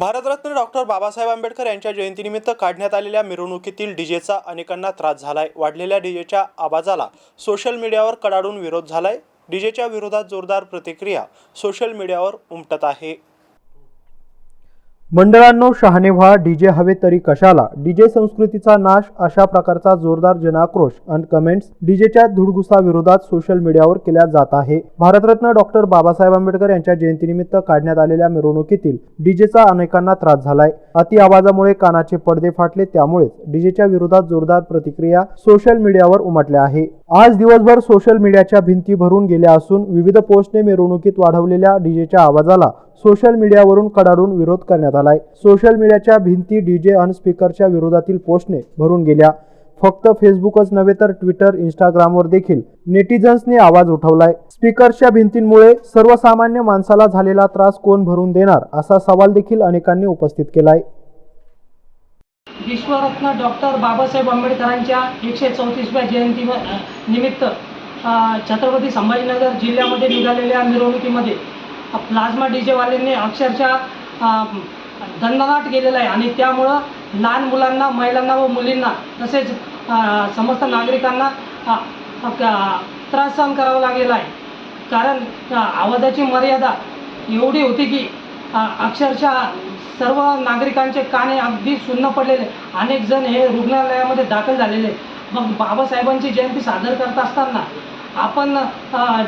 Bharat Ratna doctor Babasaheb Ambedkar यांच्या जयंतीनिमित्त काढण्यात आलेल्या मिरवणुकीतील डीजेचा अनेकांना त्रास झालाय। वाढलेल्या डीजेच्या आवाजाला सोशल मीडियावर कडाडून विरोध झालाय। डीजेच्या विरोधात जोरदार प्रतिक्रिया सोशल मीडियावर उमटत आहे। मंडळांनो शहाणे व्हा, डीजे हवे तरी कशाला, डीजे संस्कृतीचा नाश, अशा प्रकारचा जोरदार जनाक्रोश आणि कमेंट्स डीजेच्या धुडगुसा विरोधात सोशल मीडियावर केल्या जात आहे। भारतरत्न डॉक्टर बाबासाहेब आंबेडकर यांच्या जयंतीनिमित्त काढण्यात आलेल्या मिरवणुकीतील डीजेचा अनेकांना त्रास झालाय। अति आवाजामुळे कानाचे पडदे फाटले, त्यामुळेच डीजेच्या विरोधात जोरदार प्रतिक्रिया सोशल मीडियावर उमटल्या आहे। आज दिवसभर सोशल मीडियाच्या भिंती भरून गेल्या असून विविध पोस्टने मिरवणुकीत वाढवलेल्या डीजेच्या आवाजाला सोशल मीडियावरून कडाडून विरोध करण्यात आलाय। सोशल मीडियाच्या भिंती डीजे आणि स्पीकरच्या विरोधातील पोस्टने भरून गेल्या। फक्त फेसबुकच नव्हे तर ट्विटर, इंस्टाग्रामवर देखील नेटिझन्सने आवाज उठवलाय। स्पीकरच्या भिंतींमुळे सर्वसामान्य माणसाला झालेला त्रास कोण भरून देणार, असा सवाल देखील अनेकांनी उपस्थित केलाय। विश्वरत्न डॉक्टर बाबासाहेब आंबेडकरांच्या 134व्या जयंती निमित्त छत्रपती संभाजीनगर जिल्ह्यामध्ये निघालेल्या मिरवणुकीमध्ये प्लाझ्मा डीजेवाल्यांनी अक्षरशः दणदणाट केलेला आहे आणि त्यामुळं लहान मुलांना, महिलांना व मुलींना तसेच समस्त नागरिकांना त्रास सहन करावा लागलेला आहे। कारण आवाजाची मर्यादा एवढी होती की अक्षरशः सर्व नागरिकांचे काने अगदी सुन्न पडलेले, अनेक जण हे रुग्णालयामध्ये दाखल झालेले। मग बाबासाहेबांची जयंती सादर करत असताना आपण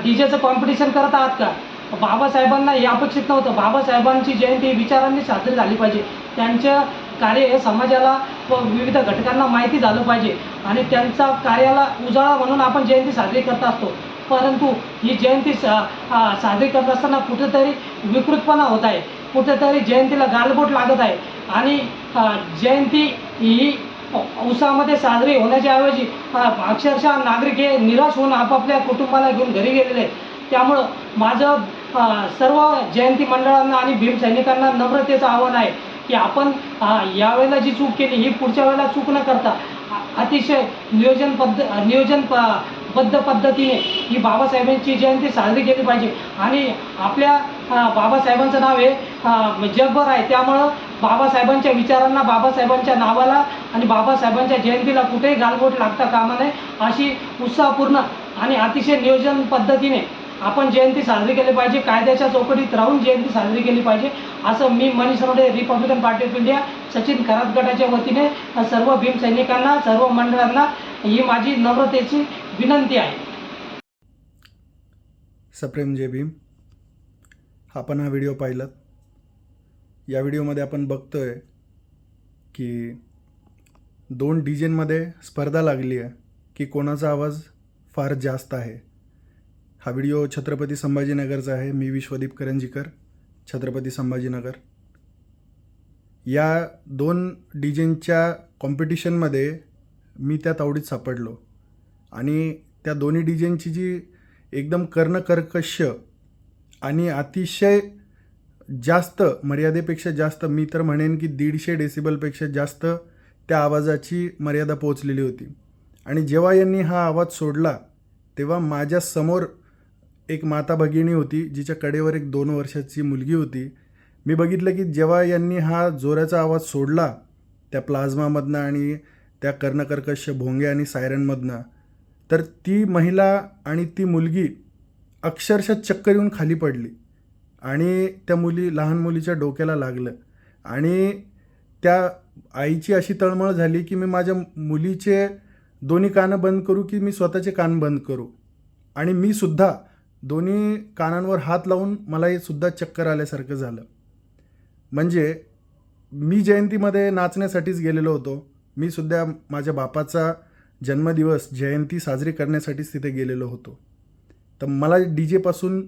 डीजेचं कॉम्पिटिशन करत आहात का? बाबासाहेबांना हे अपेक्षित नव्हतं। बाबासाहेबांची जयंती विचारांनी साजरी झाली पाहिजे, त्यांचं कार्य हे समाजाला व विविध घटकांना माहिती झालं पाहिजे आणि त्यांचा कार्याला उजाळा म्हणून आपण जयंती साजरी करत असतो। परंतु ही जयंती साजरी करत असताना कुठेतरी विकृतपणा होत आहे, कुठेतरी जयंतीला गालबोट लागत आहे आणि जयंती ही उत्साहामध्ये साजरी होण्याच्या ऐवजी अक्षरशः नागरिक हे निराश होऊन आपापल्या कुटुंबाला घेऊन घरी गेलेले आहेत। त्यामुळं माझं सर्व जयंती मंडळांना आणि भीम सैनिकांना नम्रतेचं आव्हान आहे की आपण यावेळेला जी चूक केली ही पुढच्या वेळेला चूक न करता अतिशय नियोजनबद्ध पद्धतीने ही बाबासाहेबांची जयंती साजरी केली पाहिजे। आणि आपल्या बाबासाहेबांचं नाव हे जगभर आहे, त्यामुळं बाबासाहेबांच्या विचारांना, बाबासाहेबांच्या नावाला आणि बाबासाहेबांच्या जयंतीला कुठेही गालबोट लागता कामा नये, अशी उत्साहपूर्ण आणि अतिशय नियोजन पद्धतीने आपण जयंती साजरी केली पाहिजे। कायद्याच्या चौकटीत राहून जयंती साजरी केली पाहिजे, असं मी Manish Rode, Republican party of India, Sachin Kharat गटाच्या वतीने सर्व भीम सैनिकांना, सर्व मंडळांना ही माझी नम्रतेची विनंती आहे। सप्रेम जय भीम। आपण हा व्हिडिओ पाहिलात। या व्हिडिओमध्ये आपण बघतोय की 2 डीजेंमध्ये स्पर्धा लागली आहे की कोणाचा आवाज फार जास्त आहे। हा व्हिडिओ छत्रपती संभाजीनगरचा आहे। मी विश्वदीप करंजीकर, छत्रपती संभाजीनगर। या 2 डीजेंच्या कॉम्पिटिशनमध्ये मी त्या तावडीत सापडलो आणि त्या दोन्ही डीजेंची जी एकदम कर्णकर्कश आणि अतिशय जास्त, मर्यादेपेक्षा जास्त, मी तर म्हणेन की 150 डेसिबलपेक्षा जास्त त्या आवाजाची मर्यादा पोहोचलेली होती। आणि जेव्हा यांनी हा आवाज सोडला तेव्हा माझ्या समोर एक माता भगिनी होती, जिच्या कडेवर एक 2 वर्षाची मुलगी होती। मी बघितलं की जेव्हा यांनी हा जोराचा आवाज सोडला त्या प्लाझ्मामधनं आणि त्या कर्णकर्कश भोंगे आणि सायरनमधनं, तर ती महिला आणि ती मुलगी अक्षरशः चक्कर येऊन खाली पडली आणि त्या लहान मुलीच्या डोक्याला लागलं आणि त्या आईची अशी तळमळ झाली की मी माझ्या मुलीचे दोन्ही कानं बंद करू की मी स्वतःचे कान बंद करू। आणि मी सुद्धा दोन्ही कानांवर हात लावून मला हे सुद्धा चक्कर आल्यासारखं झालं। म्हणजे मी जयंतीमध्ये नाचण्यासाठीच गेलेलो होतो, मी सुद्धा माझ्या बापाचा जन्मदिवस, जयंती साजरी करण्यासाठीच तिथे गेलेलो होतो। तर मला डीजेपासून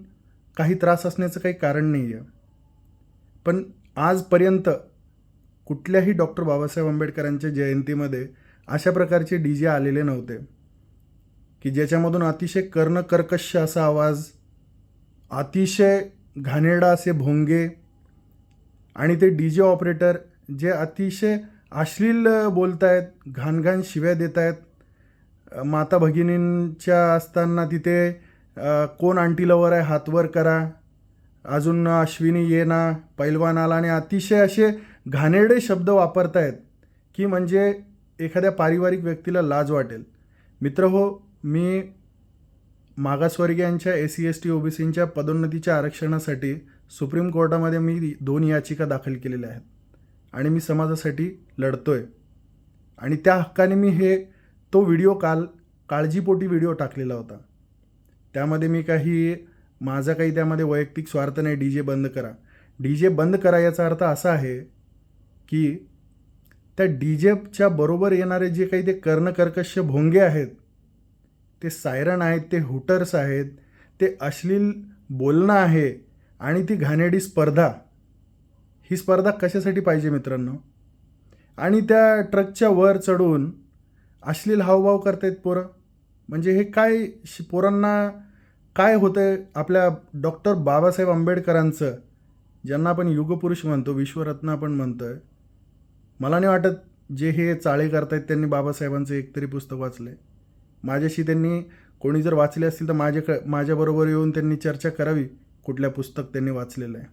काही त्रास असण्याचं काही कारण नाही आहे। पण आजपर्यंत कुठल्याही डॉक्टर बाबासाहेब आंबेडकरांच्या जयंतीमध्ये अशा प्रकारचे डीजे आलेले नव्हते की ज्याच्यामधून अतिशय कर्णकर्कश असा आवाज, अतिशय घाणेरडा असे भोंगे आणि ते डीजे ऑपरेटर जे अतिशय अश्लील बोलत आहेत, घाणघाण शिव्या देत आहेत। माता भगिनींच्या असताना तिथे कोण आंटी लवर आहे हातवर करा, अजून अश्विनी ये ना, पैलवान आला, आणि अतिशय असे घाणेरडे शब्द वापरतायत की म्हणजे एखाद्या पारिवारिक व्यक्तीला लाज वाटेल. मित्र हो, मी मागासवर्गीयांच्या SC ST OBCंच्या पदोन्नतीच्या आरक्षणासाठी सुप्रीम कोर्टामध्ये मी 2 याचिका दाखल केलेल्या आहेत आणि मी समाजासाठी लढतोय. आणि त्या हक्काने मी तो व्हिडिओ काळजीपोटी व्हिडिओ टाकलेला होता. त्यामध्ये मी माझा काही त्यामध्ये वैयक्तिक स्वार्थ नाही. DJ बंद करा, DJ बंद करा याचा अर्थ असा आहे की त्या DJच्या बरोबर येणारे जे काही ते कर्णकर्कश भोंगे आहेत, ते सायरन आहेत, ते हुटर्स आहेत, ते अश्लील बोलणं आहे आणि ती घाणेरडी स्पर्धा. ही स्पर्धा कशासाठी पाहिजे मित्रांनो? आणि त्या ट्रकच्या वर चढून अश्लील हावभाव करतायत पोरं. म्हणजे हे काय पोरांना काय होतंय? आपल्या डॉक्टर बाबासाहेब आंबेडकरांचं, ज्यांना आपण युगपुरुष म्हणतो, विश्वरत्न आपण म्हणतोय, मला नाही वाटत जे हे चाळे करतायत त्यांनी बाबासाहेबांचं एकतरी पुस्तक वाचले. माझ्याशी त्यांनी कोणी जर वाचले असतील तर माझ्याबरोबर येऊन त्यांनी चर्चा करावी कुठल्या पुस्तक त्यांनी वाचलेलं आहे.